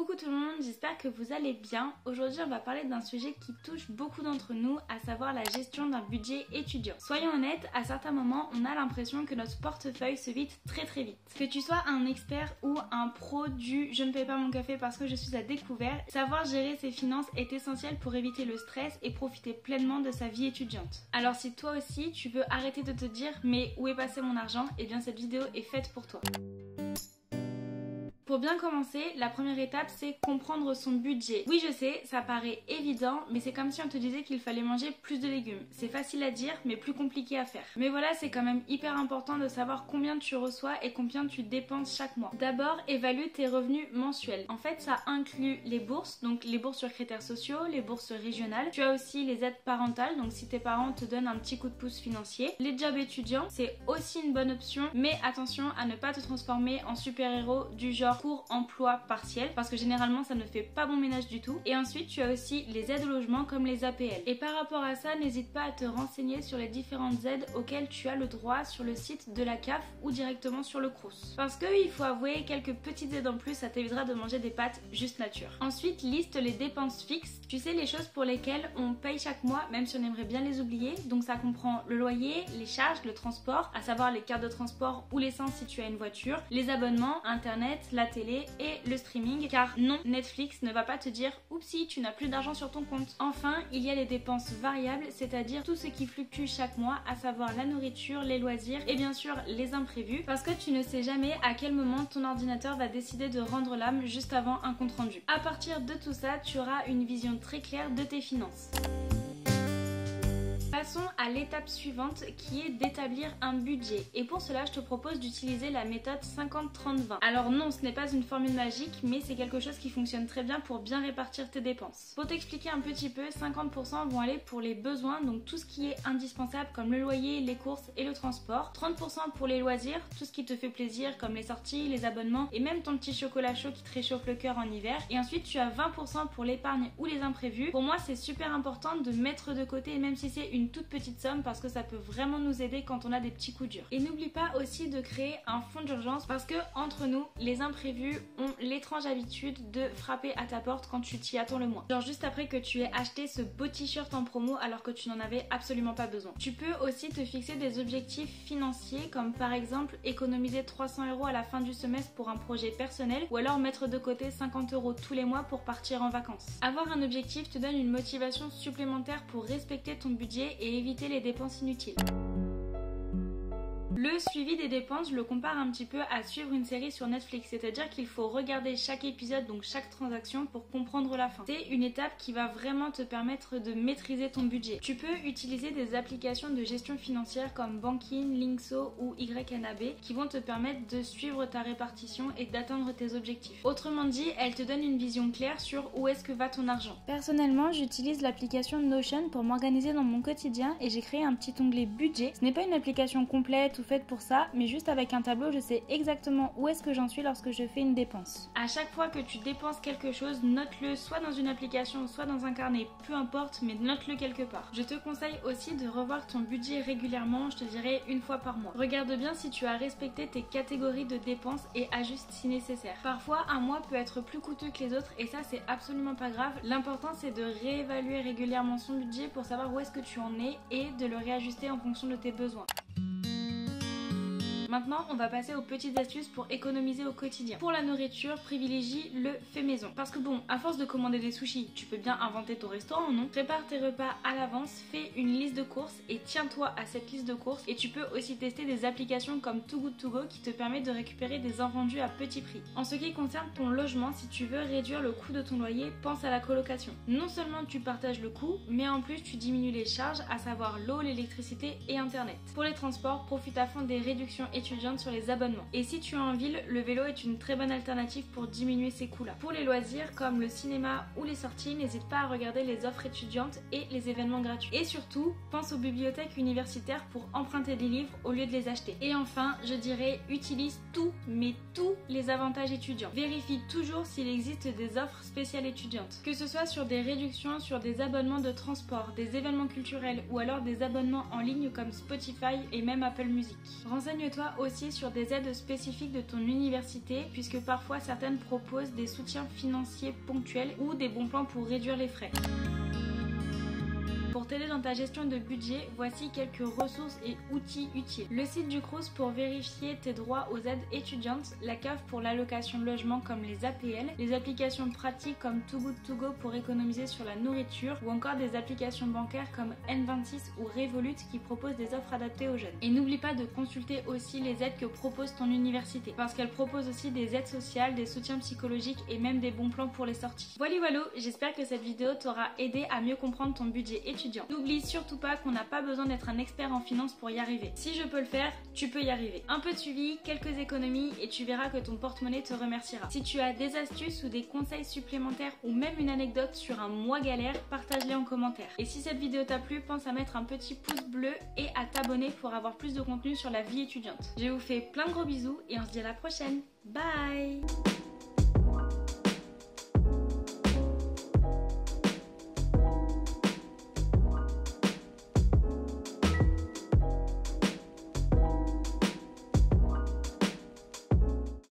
Coucou tout le monde, j'espère que vous allez bien. Aujourd'hui on va parler d'un sujet qui touche beaucoup d'entre nous, à savoir la gestion d'un budget étudiant. Soyons honnêtes, à certains moments on a l'impression que notre portefeuille se vide très vite. Que tu sois un expert ou un pro du je ne paye pas mon café parce que je suis à découvert, savoir gérer ses finances est essentiel pour éviter le stress et profiter pleinement de sa vie étudiante. Alors si toi aussi tu veux arrêter de te dire mais où est passé mon argent, eh bien cette vidéo est faite pour toi. Pour bien commencer, la première étape c'est comprendre son budget. Oui je sais, ça paraît évident, mais c'est comme si on te disait qu'il fallait manger plus de légumes. C'est facile à dire, mais plus compliqué à faire. Mais voilà, c'est quand même hyper important de savoir combien tu reçois et combien tu dépenses chaque mois. D'abord, évalue tes revenus mensuels. En fait, ça inclut les bourses, donc les bourses sur critères sociaux, les bourses régionales. Tu as aussi les aides parentales, donc si tes parents te donnent un petit coup de pouce financier. Les jobs étudiants, c'est aussi une bonne option, mais attention à ne pas te transformer en super-héros du genre court emploi partiel parce que généralement ça ne fait pas bon ménage du tout. Et ensuite tu as aussi les aides au logement comme les APL. Et par rapport à ça, n'hésite pas à te renseigner sur les différentes aides auxquelles tu as le droit sur le site de la CAF ou directement sur le Crous. Parce que il faut avouer, quelques petites aides en plus, ça t'évitera de manger des pâtes juste nature. Ensuite, liste les dépenses fixes. Tu sais, les choses pour lesquelles on paye chaque mois même si on aimerait bien les oublier. Donc ça comprend le loyer, les charges, le transport, à savoir les cartes de transport ou l'essence si tu as une voiture, les abonnements, internet, la télé et le streaming, car non, Netflix ne va pas te dire oupsie, tu n'as plus d'argent sur ton compte. Enfin, il y a les dépenses variables, c'est-à-dire tout ce qui fluctue chaque mois, à savoir la nourriture, les loisirs et bien sûr les imprévus, parce que tu ne sais jamais à quel moment ton ordinateur va décider de rendre l'âme juste avant un compte rendu. À partir de tout ça, tu auras une vision très claire de tes finances. Passons à l'étape suivante qui est d'établir un budget. Et pour cela, je te propose d'utiliser la méthode 50-30-20. Alors non, ce n'est pas une formule magique, mais c'est quelque chose qui fonctionne très bien pour bien répartir tes dépenses. Pour t'expliquer un petit peu, 50% vont aller pour les besoins, donc tout ce qui est indispensable comme le loyer, les courses et le transport. 30% pour les loisirs, tout ce qui te fait plaisir comme les sorties, les abonnements et même ton petit chocolat chaud qui te réchauffe le cœur en hiver. Et ensuite, tu as 20% pour l'épargne ou les imprévus. Pour moi, c'est super important de mettre de côté, même si c'est une toute petite somme, parce que ça peut vraiment nous aider quand on a des petits coups durs. Et n'oublie pas aussi de créer un fonds d'urgence parce que entre nous, les imprévus ont l'étrange habitude de frapper à ta porte quand tu t'y attends le moins. Genre juste après que tu aies acheté ce beau t-shirt en promo alors que tu n'en avais absolument pas besoin. Tu peux aussi te fixer des objectifs financiers comme par exemple économiser 300 € à la fin du semestre pour un projet personnel ou alors mettre de côté 50 € tous les mois pour partir en vacances. Avoir un objectif te donne une motivation supplémentaire pour respecter ton budget et éviter les dépenses inutiles. Le suivi des dépenses, je le compare un petit peu à suivre une série sur Netflix, c'est-à-dire qu'il faut regarder chaque épisode, donc chaque transaction pour comprendre la fin. C'est une étape qui va vraiment te permettre de maîtriser ton budget. Tu peux utiliser des applications de gestion financière comme Bankin, Linkso ou YNAB qui vont te permettre de suivre ta répartition et d'atteindre tes objectifs. Autrement dit, elles te donnent une vision claire sur où est-ce que va ton argent. Personnellement, j'utilise l'application Notion pour m'organiser dans mon quotidien et j'ai créé un petit onglet budget. Ce n'est pas une application complète ou faite pour ça, mais juste avec un tableau, je sais exactement où est-ce que j'en suis lorsque je fais une dépense. À chaque fois que tu dépenses quelque chose, note-le soit dans une application, soit dans un carnet, peu importe, mais note-le quelque part. Je te conseille aussi de revoir ton budget régulièrement, je te dirais une fois par mois. Regarde bien si tu as respecté tes catégories de dépenses et ajuste si nécessaire. Parfois, un mois peut être plus coûteux que les autres et ça, c'est absolument pas grave. L'important, c'est de réévaluer régulièrement son budget pour savoir où est-ce que tu en es et de le réajuster en fonction de tes besoins. Maintenant, on va passer aux petites astuces pour économiser au quotidien. Pour la nourriture, privilégie le fait maison. Parce que bon, à force de commander des sushis, tu peux bien inventer ton restaurant, non? Prépare tes repas à l'avance, fais une liste de courses et tiens-toi à cette liste de courses. Et tu peux aussi tester des applications comme Too Good To Go qui te permet de récupérer des invendus à petit prix. En ce qui concerne ton logement, si tu veux réduire le coût de ton loyer, pense à la colocation. Non seulement tu partages le coût, mais en plus tu diminues les charges, à savoir l'eau, l'électricité et internet. Pour les transports, profite à fond des réductions étudiante sur les abonnements. Et si tu es en ville, le vélo est une très bonne alternative pour diminuer ces coûts-là. Pour les loisirs comme le cinéma ou les sorties, n'hésite pas à regarder les offres étudiantes et les événements gratuits. Et surtout, pense aux bibliothèques universitaires pour emprunter des livres au lieu de les acheter. Et enfin, je dirais, utilise tous les avantages étudiants. Vérifie toujours s'il existe des offres spéciales étudiantes. Que ce soit sur des réductions, sur des abonnements de transport, des événements culturels ou alors des abonnements en ligne comme Spotify et même Apple Music. Renseigne-toi Renseigne-toi aussi sur des aides spécifiques de ton université puisque parfois certaines proposent des soutiens financiers ponctuels ou des bons plans pour réduire les frais. Pour t'aider dans ta gestion de budget, voici quelques ressources et outils utiles. Le site du Crous pour vérifier tes droits aux aides étudiantes, la CAF pour l'allocation de logement comme les APL, les applications pratiques comme Too Good To Go pour économiser sur la nourriture ou encore des applications bancaires comme N26 ou Revolut qui proposent des offres adaptées aux jeunes. Et n'oublie pas de consulter aussi les aides que propose ton université parce qu'elle propose aussi des aides sociales, des soutiens psychologiques et même des bons plans pour les sorties. Voilà, j'espère que cette vidéo t'aura aidé à mieux comprendre ton budget étudiant. N'oublie surtout pas qu'on n'a pas besoin d'être un expert en finance pour y arriver. Si je peux le faire, tu peux y arriver. Un peu de suivi, quelques économies et tu verras que ton porte-monnaie te remerciera. Si tu as des astuces ou des conseils supplémentaires ou même une anecdote sur un mois galère, partage-les en commentaire. Et si cette vidéo t'a plu, pense à mettre un petit pouce bleu et à t'abonner pour avoir plus de contenu sur la vie étudiante. Je vous fais plein de gros bisous et on se dit à la prochaine. Bye!